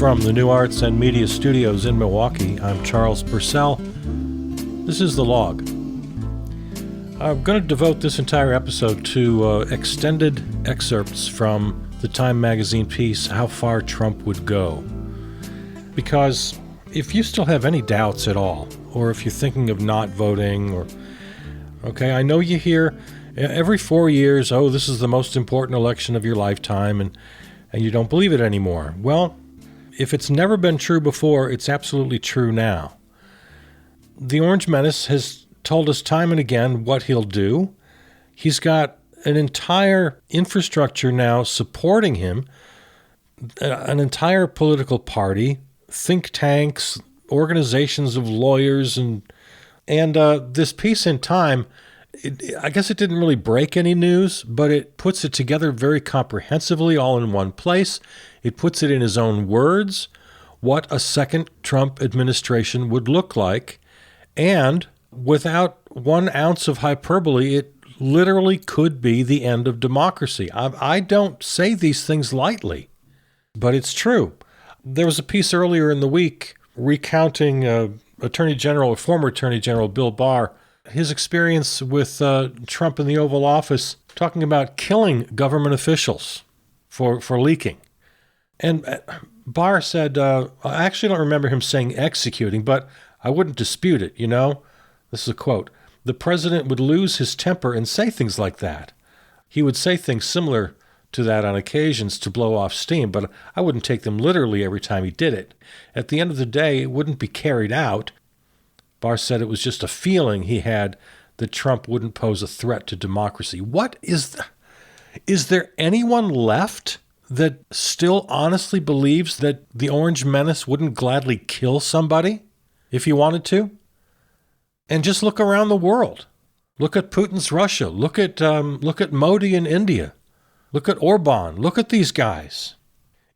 From the New Arts and Media Studios in Milwaukee, I'm Charles Purcell. This is The Log. I'm going to devote this entire episode to extended excerpts from the Time magazine piece, How Far Trump Would Go. Because if you still have any doubts at all, or if you're thinking of not voting, I know you hear every 4 years, oh, this is the most important election of your lifetime, and you don't believe it anymore. Well, if it's never been true before, it's absolutely true now. The Orange Menace has told us time and again what he'll do. He's got an entire infrastructure now supporting him, an entire political party, think tanks, organizations of lawyers, and this piece in Time, I guess it didn't really break any news, but it puts it together very comprehensively, all in one place. It puts it in his own words, what a second Trump administration would look like, and without 1 ounce of hyperbole, it literally could be the end of democracy. I don't say these things lightly, but it's true. There was a piece earlier in the week recounting former Attorney General Bill Barr, his experience with Trump in the Oval Office, talking about killing government officials for leaking. And Barr said, I actually don't remember him saying executing, but I wouldn't dispute it, you know? This is a quote. The president would lose his temper and say things like that. He would say things similar to that on occasions to blow off steam, but I wouldn't take them literally every time he did it. At the end of the day, it wouldn't be carried out. Barr said it was just a feeling he had that Trump wouldn't pose a threat to democracy. Is there anyone left that still honestly believes that the Orange Menace wouldn't gladly kill somebody if he wanted to? And just look around the world. Look at Putin's Russia. Look at Modi in India. Look at Orban. Look at these guys.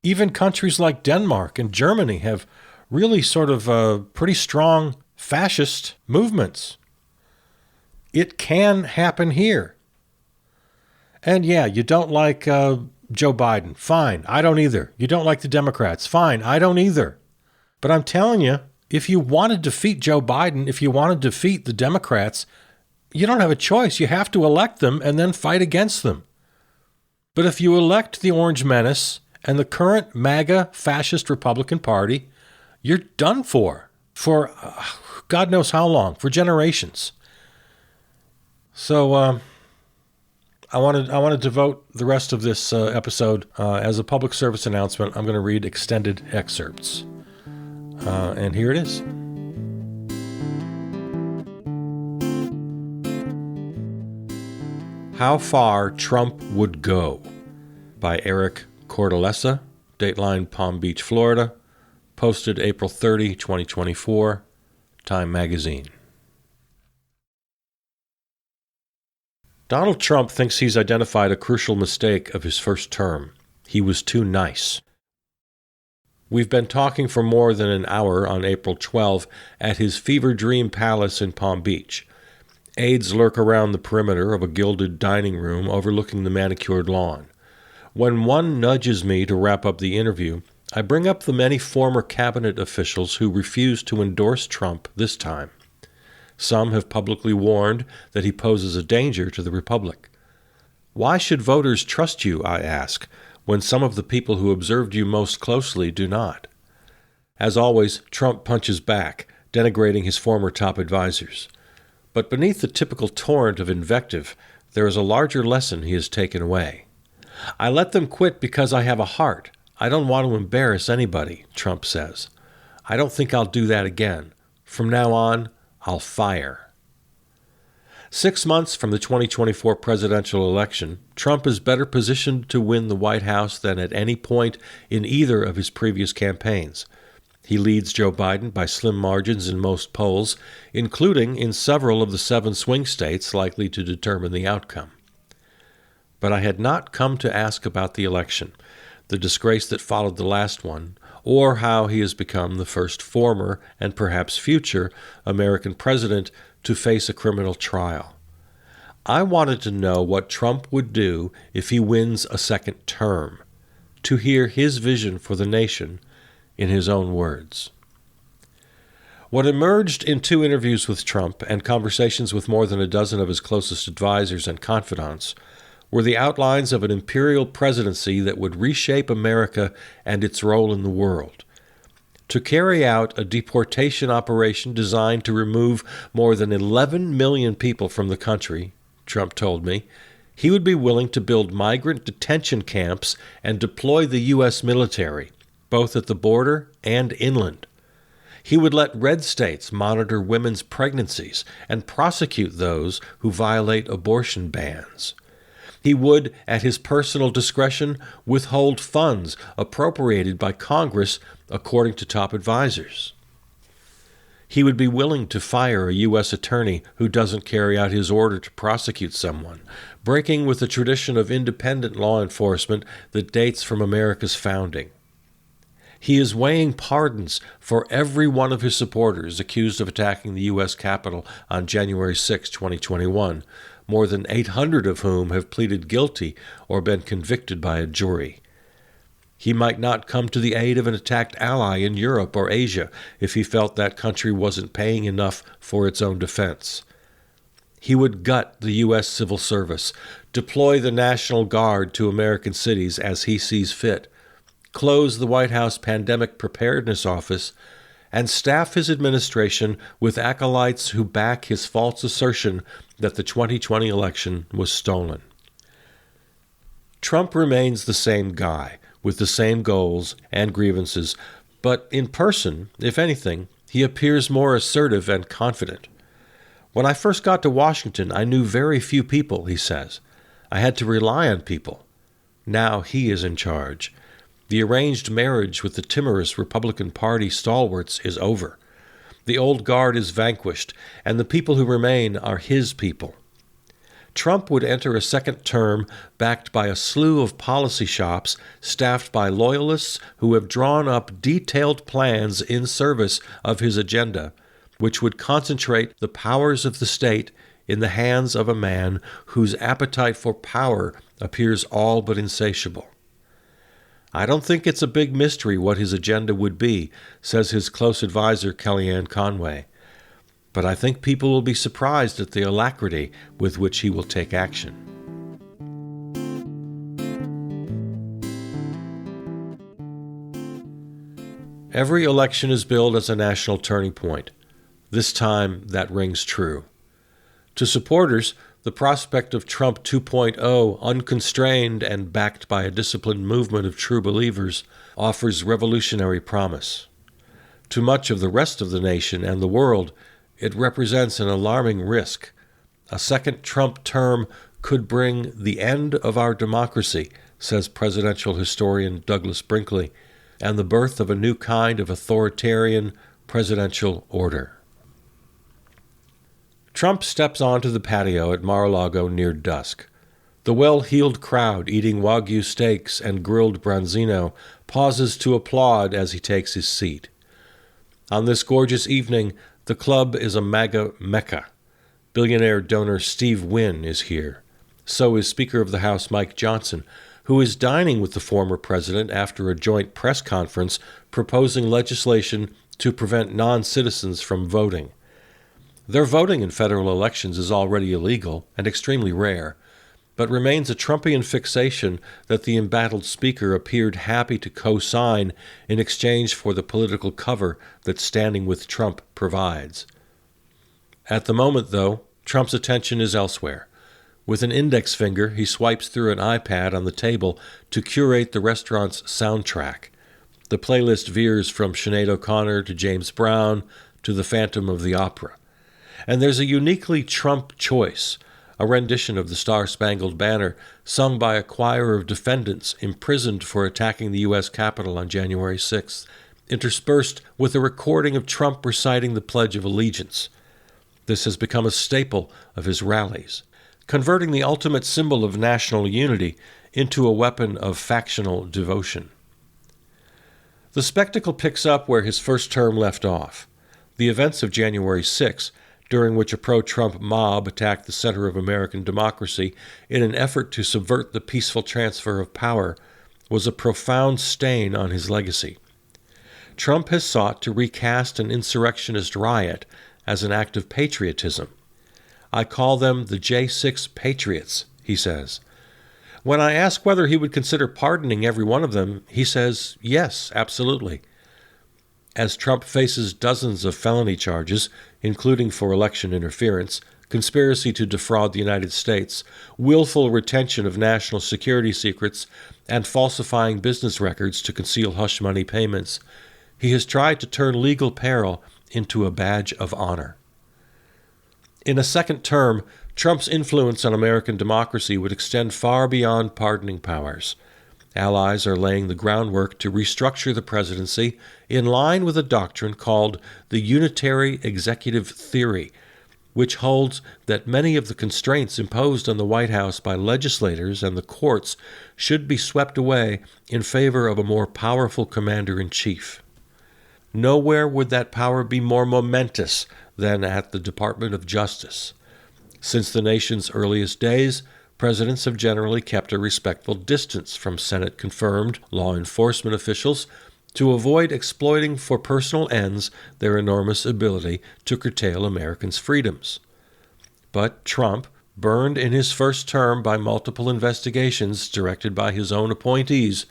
Even countries like Denmark and Germany have really sort of pretty strong fascist movements. It can happen here. And yeah, you don't like Joe Biden. Fine, I don't either. You don't like the Democrats. Fine, I don't either. But I'm telling you, if you want to defeat Joe Biden, if you want to defeat the Democrats, you don't have a choice. You have to elect them and then fight against them. But if you elect the Orange Menace and the current MAGA fascist Republican Party, you're done for God knows how long, for generations. So I want to devote the rest of this episode as a public service announcement. I'm going to read extended excerpts. And here it is. How Far Trump Would Go by Eric Cordelesa, Dateline Palm Beach, Florida, posted April 30, 2024, Time magazine. Donald Trump thinks he's identified a crucial mistake of his first term. He was too nice. We've been talking for more than an hour on April 12 at his fever dream palace in Palm Beach. Aides lurk around the perimeter of a gilded dining room overlooking the manicured lawn. When one nudges me to wrap up the interview, I bring up the many former cabinet officials who refused to endorse Trump this time. Some have publicly warned that he poses a danger to the republic. Why should voters trust you, I ask, when some of the people who observed you most closely do not? As always, Trump punches back, denigrating his former top advisors. But beneath the typical torrent of invective, there is a larger lesson he has taken away. I let them quit because I have a heart. I don't want to embarrass anybody, Trump says. I don't think I'll do that again. From now on, I'll fire. 6 months from the 2024 presidential election, Trump is better positioned to win the White House than at any point in either of his previous campaigns. He leads Joe Biden by slim margins in most polls, including in several of the 7 swing states likely to determine the outcome. But I had not come to ask about the election, the disgrace that followed the last one, or how he has become the first former, and perhaps future, American president to face a criminal trial. I wanted to know what Trump would do if he wins a second term, to hear his vision for the nation, in his own words. What emerged in 2 interviews with Trump and conversations with more than a dozen of his closest advisors and confidants were the outlines of an imperial presidency that would reshape America and its role in the world. To carry out a deportation operation designed to remove more than 11 million people from the country, Trump told me, he would be willing to build migrant detention camps and deploy the U.S. military, both at the border and inland. He would let red states monitor women's pregnancies and prosecute those who violate abortion bans. He would, at his personal discretion, withhold funds appropriated by Congress, according to top advisors. He would be willing to fire a U.S. attorney who doesn't carry out his order to prosecute someone, breaking with the tradition of independent law enforcement that dates from America's founding. He is weighing pardons for every one of his supporters accused of attacking the U.S. Capitol on January 6, 2021, more than 800 of whom have pleaded guilty or been convicted by a jury. He might not come to the aid of an attacked ally in Europe or Asia if he felt that country wasn't paying enough for its own defense. He would gut the U.S. Civil Service, deploy the National Guard to American cities as he sees fit, close the White House Pandemic Preparedness Office, and staff his administration with acolytes who back his false assertion that the 2020 election was stolen. Trump remains the same guy, with the same goals and grievances, but in person, if anything, he appears more assertive and confident. When I first got to Washington, I knew very few people, he says. I had to rely on people. Now he is in charge. The arranged marriage with the timorous Republican Party stalwarts is over. The old guard is vanquished, and the people who remain are his people. Trump would enter a second term backed by a slew of policy shops staffed by loyalists who have drawn up detailed plans in service of his agenda, which would concentrate the powers of the state in the hands of a man whose appetite for power appears all but insatiable. I don't think it's a big mystery what his agenda would be, says his close advisor Kellyanne Conway. But I think people will be surprised at the alacrity with which he will take action. Every election is billed as a national turning point. This time, that rings true. To supporters, the prospect of Trump 2.0, unconstrained and backed by a disciplined movement of true believers, offers revolutionary promise. To much of the rest of the nation and the world, it represents an alarming risk. A second Trump term could bring the end of our democracy, says presidential historian Douglas Brinkley, and the birth of a new kind of authoritarian presidential order. Trump steps onto the patio at Mar-a-Lago near dusk. The well-heeled crowd eating Wagyu steaks and grilled branzino pauses to applaud as he takes his seat. On this gorgeous evening, the club is a MAGA mecca. Billionaire donor Steve Wynn is here. So is Speaker of the House Mike Johnson, who is dining with the former president after a joint press conference proposing legislation to prevent non-citizens from voting. Their voting in federal elections is already illegal and extremely rare, but remains a Trumpian fixation that the embattled speaker appeared happy to co-sign in exchange for the political cover that standing with Trump provides. At the moment, though, Trump's attention is elsewhere. With an index finger, he swipes through an iPad on the table to curate the restaurant's soundtrack. The playlist veers from Sinead O'Connor to James Brown to the Phantom of the Opera. And there's a uniquely Trump choice, a rendition of the Star-Spangled Banner sung by a choir of defendants imprisoned for attacking the U.S. Capitol on January 6th, interspersed with a recording of Trump reciting the Pledge of Allegiance. This has become a staple of his rallies, converting the ultimate symbol of national unity into a weapon of factional devotion. The spectacle picks up where his first term left off. The events of January 6, during which a pro-Trump mob attacked the center of American democracy in an effort to subvert the peaceful transfer of power, was a profound stain on his legacy. Trump has sought to recast an insurrectionist riot as an act of patriotism. I call them the J6 Patriots, he says. When I ask whether he would consider pardoning every one of them, he says, yes, absolutely. As Trump faces dozens of felony charges, including for election interference, conspiracy to defraud the United States, willful retention of national security secrets, and falsifying business records to conceal hush money payments, he has tried to turn legal peril into a badge of honor. In a second term, Trump's influence on American democracy would extend far beyond pardoning powers. Allies are laying the groundwork to restructure the presidency in line with a doctrine called the Unitary Executive Theory, which holds that many of the constraints imposed on the White House by legislators and the courts should be swept away in favor of a more powerful commander-in-chief. Nowhere would that power be more momentous than at the Department of Justice. Since the nation's earliest days, presidents have generally kept a respectful distance from Senate-confirmed law enforcement officials to avoid exploiting for personal ends their enormous ability to curtail Americans' freedoms. But Trump, burned in his first term by multiple investigations directed by his own appointees,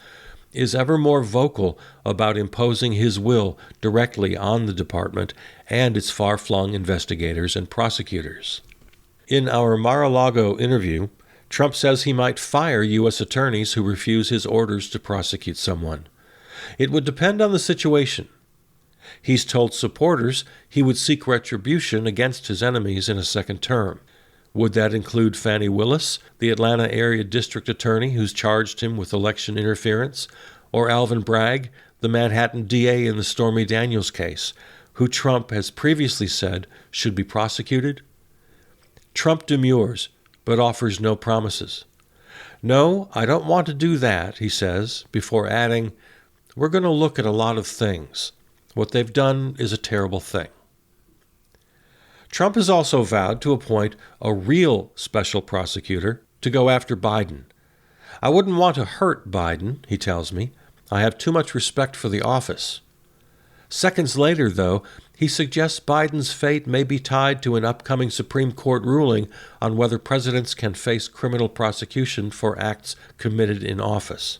is ever more vocal about imposing his will directly on the department and its far-flung investigators and prosecutors. In our Mar-a-Lago interview, Trump says he might fire U.S. attorneys who refuse his orders to prosecute someone. It would depend on the situation. He's told supporters he would seek retribution against his enemies in a second term. Would that include Fani Willis, the Atlanta area district attorney who's charged him with election interference, or Alvin Bragg, the Manhattan DA in the Stormy Daniels case, who Trump has previously said should be prosecuted? Trump demurs, but offers no promises. No, I don't want to do that, he says, before adding, we're going to look at a lot of things. What they've done is a terrible thing. Trump has also vowed to appoint a real special prosecutor to go after Biden. I wouldn't want to hurt Biden, he tells me. I have too much respect for the office. Seconds later, though, he suggests Biden's fate may be tied to an upcoming Supreme Court ruling on whether presidents can face criminal prosecution for acts committed in office.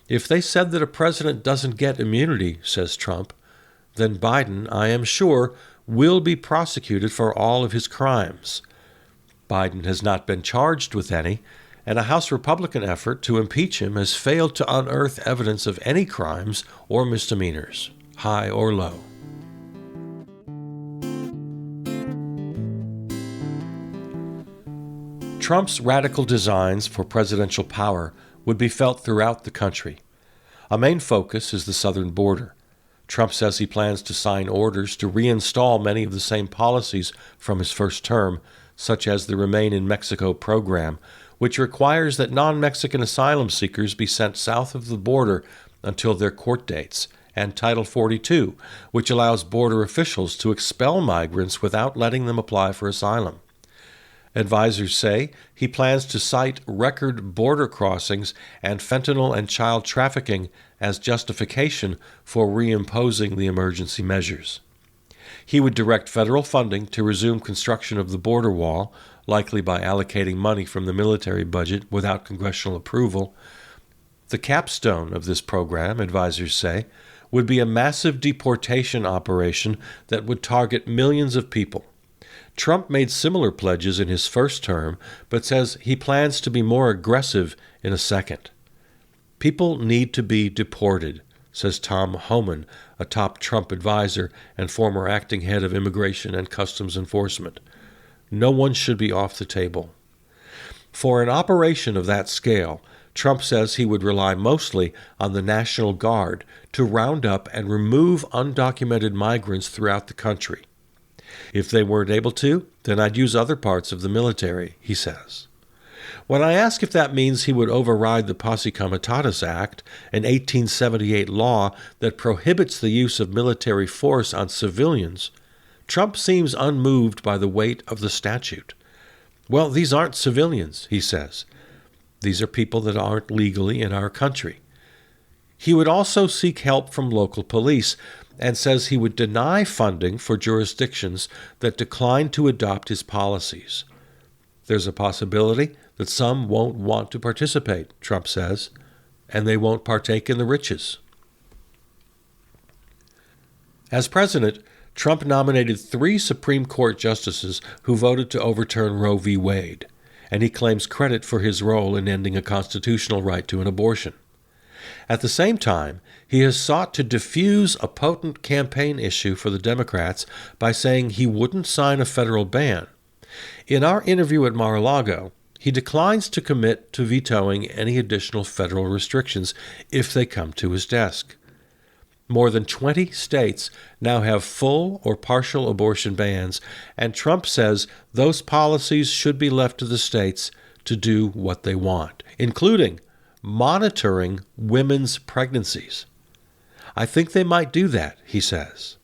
If they said that a president doesn't get immunity, says Trump, then Biden, I am sure, will be prosecuted for all of his crimes. Biden has not been charged with any, and a House Republican effort to impeach him has failed to unearth evidence of any crimes or misdemeanors, high or low. Trump's radical designs for presidential power would be felt throughout the country. A main focus is the southern border. Trump says he plans to sign orders to reinstall many of the same policies from his first term, such as the Remain in Mexico program, which requires that non-Mexican asylum seekers be sent south of the border until their court dates, and Title 42, which allows border officials to expel migrants without letting them apply for asylum. Advisors say he plans to cite record border crossings and fentanyl and child trafficking as justification for reimposing the emergency measures. He would direct federal funding to resume construction of the border wall, likely by allocating money from the military budget without congressional approval. The capstone of this program, advisors say, would be a massive deportation operation that would target millions of people. Trump made similar pledges in his first term, but says he plans to be more aggressive in a second. People need to be deported, says Tom Homan, a top Trump advisor and former acting head of Immigration and Customs Enforcement. No one should be off the table. For an operation of that scale, Trump says he would rely mostly on the National Guard to round up and remove undocumented migrants throughout the country. If they weren't able to, then I'd use other parts of the military, he says. When I ask if that means he would override the Posse Comitatus Act, an 1878 law that prohibits the use of military force on civilians, Trump seems unmoved by the weight of the statute. Well, these aren't civilians, he says. These are people that aren't legally in our country. He would also seek help from local police and says he would deny funding for jurisdictions that decline to adopt his policies. There's a possibility that some won't want to participate, Trump says, and they won't partake in the riches. As president, Trump nominated 3 Supreme Court justices who voted to overturn Roe v. Wade, and he claims credit for his role in ending a constitutional right to an abortion. At the same time, he has sought to diffuse a potent campaign issue for the Democrats by saying he wouldn't sign a federal ban. In our interview at Mar-a-Lago, he declines to commit to vetoing any additional federal restrictions if they come to his desk. More than 20 states now have full or partial abortion bans, and Trump says those policies should be left to the states to do what they want, including monitoring women's pregnancies. I think they might do that, he says.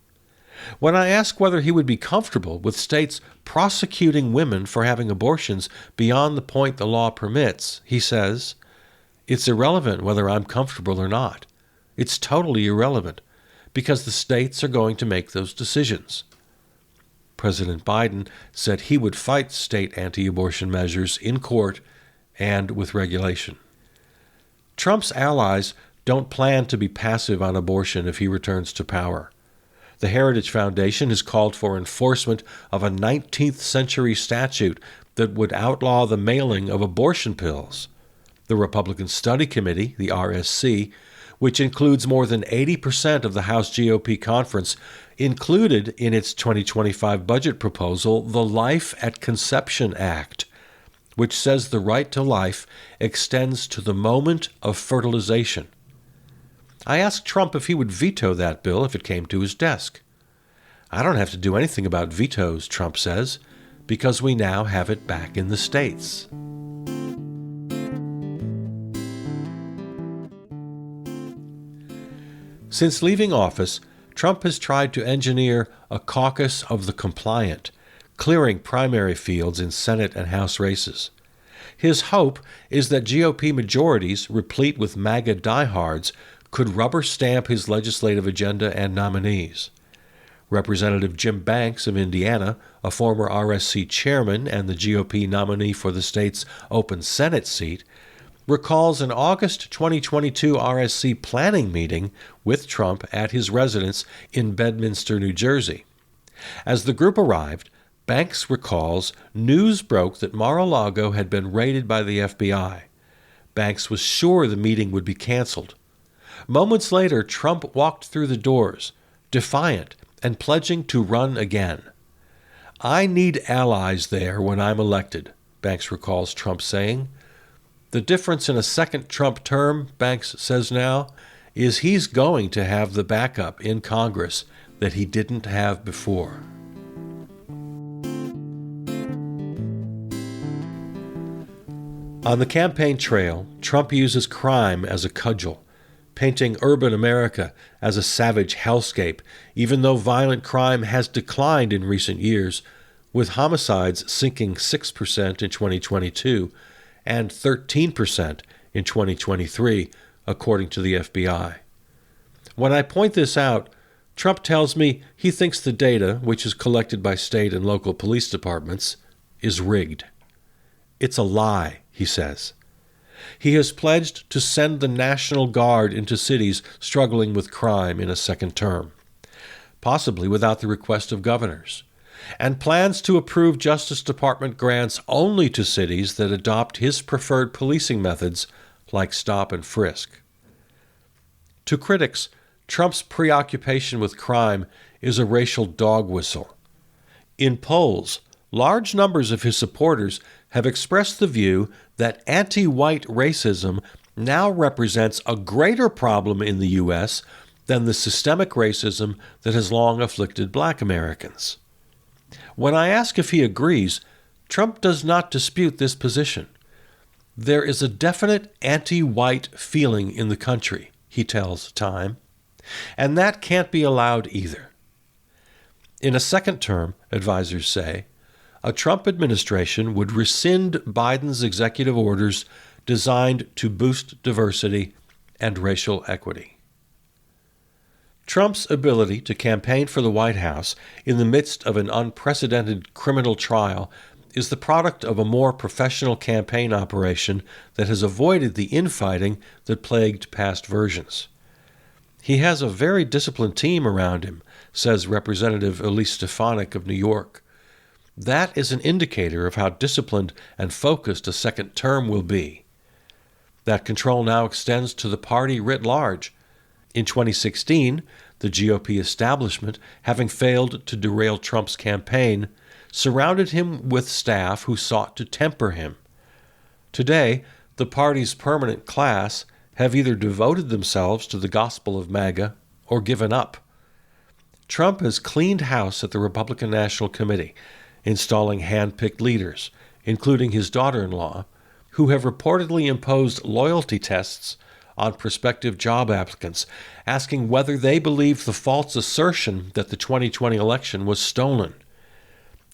When I ask whether he would be comfortable with states prosecuting women for having abortions beyond the point the law permits, he says, "It's irrelevant whether I'm comfortable or not. It's totally irrelevant, because the states are going to make those decisions." President Biden said he would fight state anti-abortion measures in court and with regulation. Trump's allies don't plan to be passive on abortion if he returns to power. The Heritage Foundation has called for enforcement of a 19th century statute that would outlaw the mailing of abortion pills. The Republican Study Committee, the RSC, which includes more than 80% of the House GOP conference, included in its 2025 budget proposal the Life at Conception Act, which says the right to life extends to the moment of fertilization. I asked Trump if he would veto that bill if it came to his desk. "I don't have to do anything about vetoes," Trump says, "because we now have it back in the states." Since leaving office, Trump has tried to engineer a caucus of the compliant, clearing primary fields in Senate and House races. His hope is that GOP majorities, replete with MAGA diehards, could rubber stamp his legislative agenda and nominees. Representative Jim Banks of Indiana, a former RSC chairman and the GOP nominee for the state's open Senate seat, recalls an August 2022 RSC planning meeting with Trump at his residence in Bedminster, New Jersey. As the group arrived, Banks recalls news broke that Mar-a-Lago had been raided by the FBI. Banks was sure the meeting would be canceled. Moments later, Trump walked through the doors, defiant and pledging to run again. "I need allies there when I'm elected," Banks recalls Trump saying. The difference in a second Trump term, Banks says now, is he's going to have the backup in Congress that he didn't have before. On the campaign trail, Trump uses crime as a cudgel, painting urban America as a savage hellscape, even though violent crime has declined in recent years, with homicides sinking 6% in 2022 and 13% in 2023, according to the FBI. When I point this out, Trump tells me he thinks the data, which is collected by state and local police departments, is rigged. It's a lie, he says. He has pledged to send the National Guard into cities struggling with crime in a second term, possibly without the request of governors, and plans to approve Justice Department grants only to cities that adopt his preferred policing methods like stop and frisk. To critics, Trump's preoccupation with crime is a racial dog whistle. In polls, large numbers of his supporters have expressed the view that anti-white racism now represents a greater problem in the U.S. than the systemic racism that has long afflicted black Americans. When I ask if he agrees, Trump does not dispute this position. There is a definite anti-white feeling in the country, he tells Time, and that can't be allowed either. In a second term, advisors say, a Trump administration would rescind Biden's executive orders designed to boost diversity and racial equity. Trump's ability to campaign for the White House in the midst of an unprecedented criminal trial is the product of a more professional campaign operation that has avoided the infighting that plagued past versions. He has a very disciplined team around him, says Representative Elise Stefanik of New York. That is an indicator of how disciplined and focused a second term will be. That control now extends to the party writ large. In 2016, the GOP establishment, having failed to derail Trump's campaign, surrounded him with staff who sought to temper him. Today, the party's permanent class have either devoted themselves to the gospel of MAGA or given up. Trump has cleaned house at the Republican National Committee, installing hand-picked leaders, including his daughter-in-law, who have reportedly imposed loyalty tests on prospective job applicants, asking whether they believe the false assertion that the 2020 election was stolen.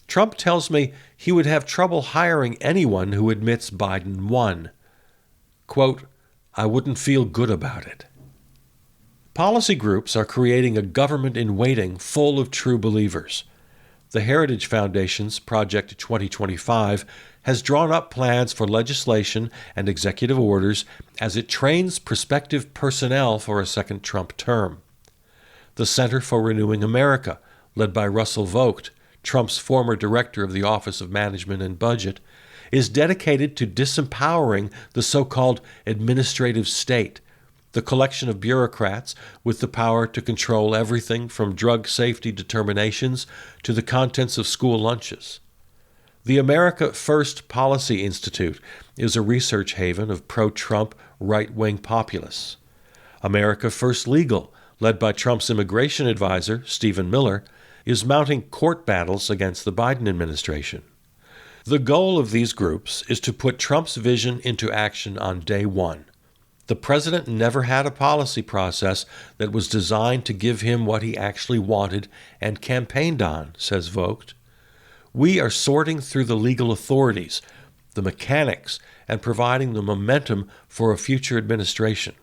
Trump tells me he would have trouble hiring anyone who admits Biden won. Quote, "I wouldn't feel good about it." Policy groups are creating a government in waiting full of true believers. The Heritage Foundation's Project 2025 has drawn up plans for legislation and executive orders as it trains prospective personnel for a second Trump term. The Center for Renewing America, led by Russell Vogt, Trump's former director of the Office of Management and Budget, is dedicated to disempowering the so-called administrative state, the collection of bureaucrats with the power to control everything from drug safety determinations to the contents of school lunches. The America First Policy Institute is a research haven of pro-Trump right-wing populists. America First Legal, led by Trump's immigration advisor, Stephen Miller, is mounting court battles against the Biden administration. The goal of these groups is to put Trump's vision into action on day one. The president never had a policy process that was designed to give him what he actually wanted and campaigned on, says Vogt. We are sorting through the legal authorities, the mechanics, and providing the momentum for a future administration.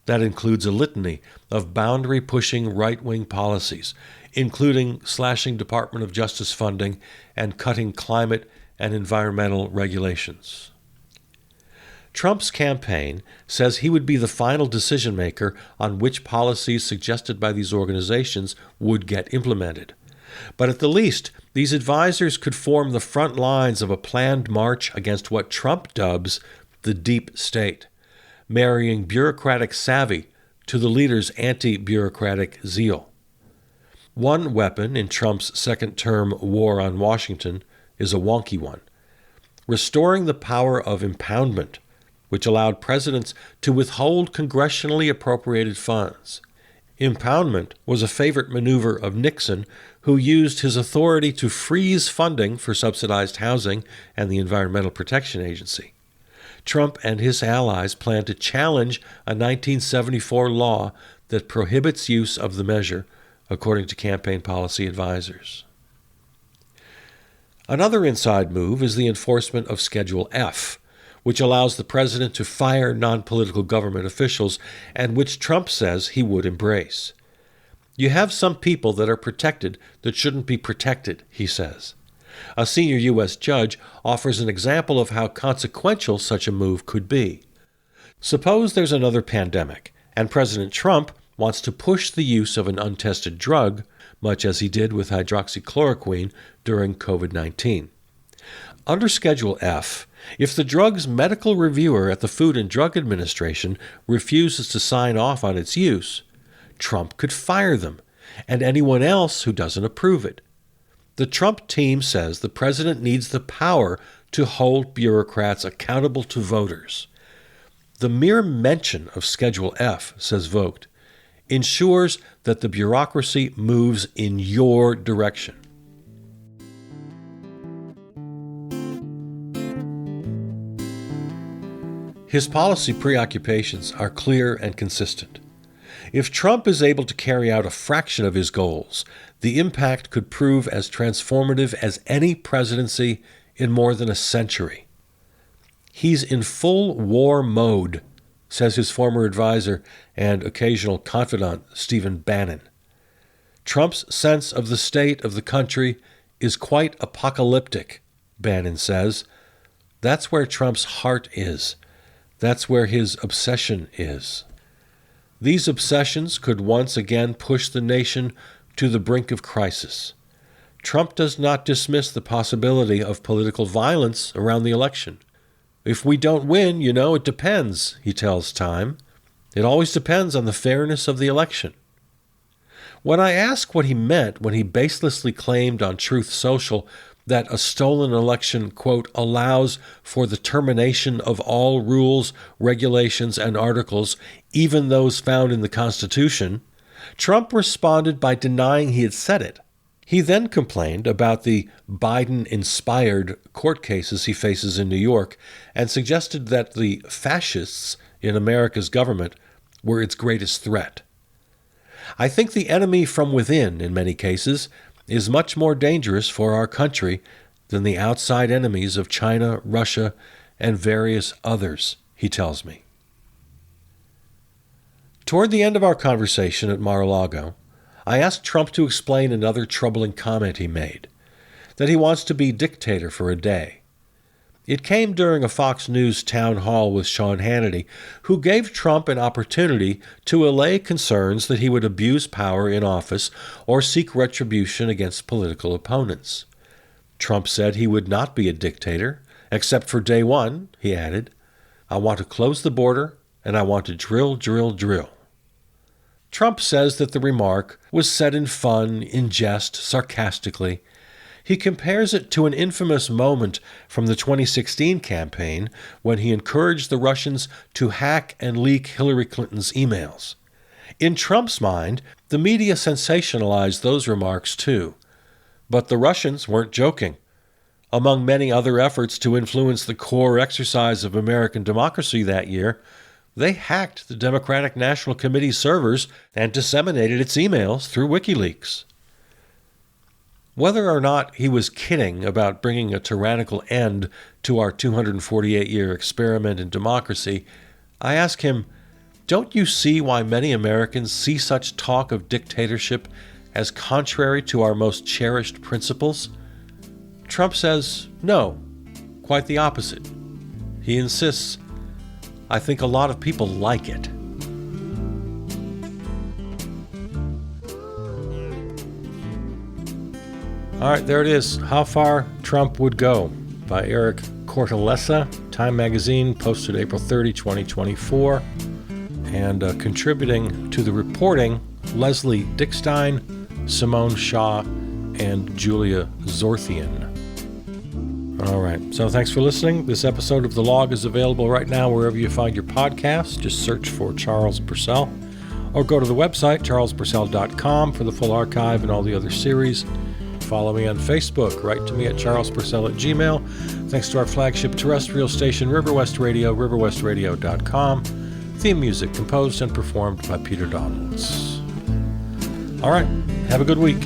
That includes a litany of boundary-pushing right-wing policies, including slashing Department of Justice funding and cutting climate and environmental regulations. Trump's campaign says he would be the final decision-maker on which policies suggested by these organizations would get implemented. But at the least, these advisors could form the front lines of a planned march against what Trump dubs the deep state, marrying bureaucratic savvy to the leader's anti-bureaucratic zeal. One weapon in Trump's second-term war on Washington is a wonky one: restoring the power of impoundment, which allowed presidents to withhold congressionally appropriated funds. Impoundment was a favorite maneuver of Nixon, who used his authority to freeze funding for subsidized housing and the Environmental Protection Agency. Trump and his allies plan to challenge a 1974 law that prohibits use of the measure, according to campaign policy advisors. Another inside move is the enforcement of Schedule F, which allows the president to fire non-political government officials and which Trump says he would embrace. You have some people that are protected that shouldn't be protected, he says. A senior U.S. judge offers an example of how consequential such a move could be. Suppose there's another pandemic, and President Trump wants to push the use of an untested drug, much as he did with hydroxychloroquine during COVID-19. Under Schedule F, if the drug's medical reviewer at the Food and Drug Administration refuses to sign off on its use, Trump could fire them, and anyone else who doesn't approve it. The Trump team says the president needs the power to hold bureaucrats accountable to voters. The mere mention of Schedule F, says Vogt, ensures that the bureaucracy moves in your direction. His policy preoccupations are clear and consistent. If Trump is able to carry out a fraction of his goals, the impact could prove as transformative as any presidency in more than a century. He's in full war mode, says his former advisor and occasional confidant, Stephen Bannon. Trump's sense of the state of the country is quite apocalyptic, Bannon says. That's where Trump's heart is. That's where his obsession is. These obsessions could once again push the nation to the brink of crisis. Trump does not dismiss the possibility of political violence around the election. If we don't win, it depends, he tells Time. It always depends on the fairness of the election. When I ask what he meant when he baselessly claimed on Truth Social that a stolen election, quote, allows for the termination of all rules, regulations, and articles, even those found in the Constitution, Trump responded by denying he had said it. He then complained about the Biden-inspired court cases he faces in New York and suggested that the fascists in America's government were its greatest threat. I think the enemy from within, in many cases, is much more dangerous for our country than the outside enemies of China, Russia, and various others, he tells me. Toward the end of our conversation at Mar-a-Lago, I asked Trump to explain another troubling comment he made, that he wants to be dictator for a day. It came during a Fox News town hall with Sean Hannity, who gave Trump an opportunity to allay concerns that he would abuse power in office or seek retribution against political opponents. Trump said he would not be a dictator, except for day one, he added. I want to close the border, and I want to drill, drill, drill. Trump says that the remark was said in fun, in jest, sarcastically. He compares it to an infamous moment from the 2016 campaign when he encouraged the Russians to hack and leak Hillary Clinton's emails. In Trump's mind, the media sensationalized those remarks too. But the Russians weren't joking. Among many other efforts to influence the core exercise of American democracy that year, they hacked the Democratic National Committee's servers and disseminated its emails through WikiLeaks. Whether or not he was kidding about bringing a tyrannical end to our 248-year experiment in democracy, I ask him, don't you see why many Americans see such talk of dictatorship as contrary to our most cherished principles? Trump says, no, quite the opposite. He insists, I think a lot of people like it. All right, there it is. How Far Trump Would Go by Eric Cortellessa. Time Magazine, posted April 30, 2024. And contributing to the reporting, Leslie Dickstein, Simone Shaw, and Julia Zorthian. All right, so thanks for listening. This episode of The Log is available right now wherever you find your podcasts. Just search for Charles Purcell, or go to the website, charlespurcell.com, for the full archive and all the other series. Follow me on Facebook. Write to me at charlespurcell@gmail. Thanks to our flagship terrestrial station, River West Radio, riverwestradio.com. Theme music composed and performed by Peter Donalds. All right, have a good week.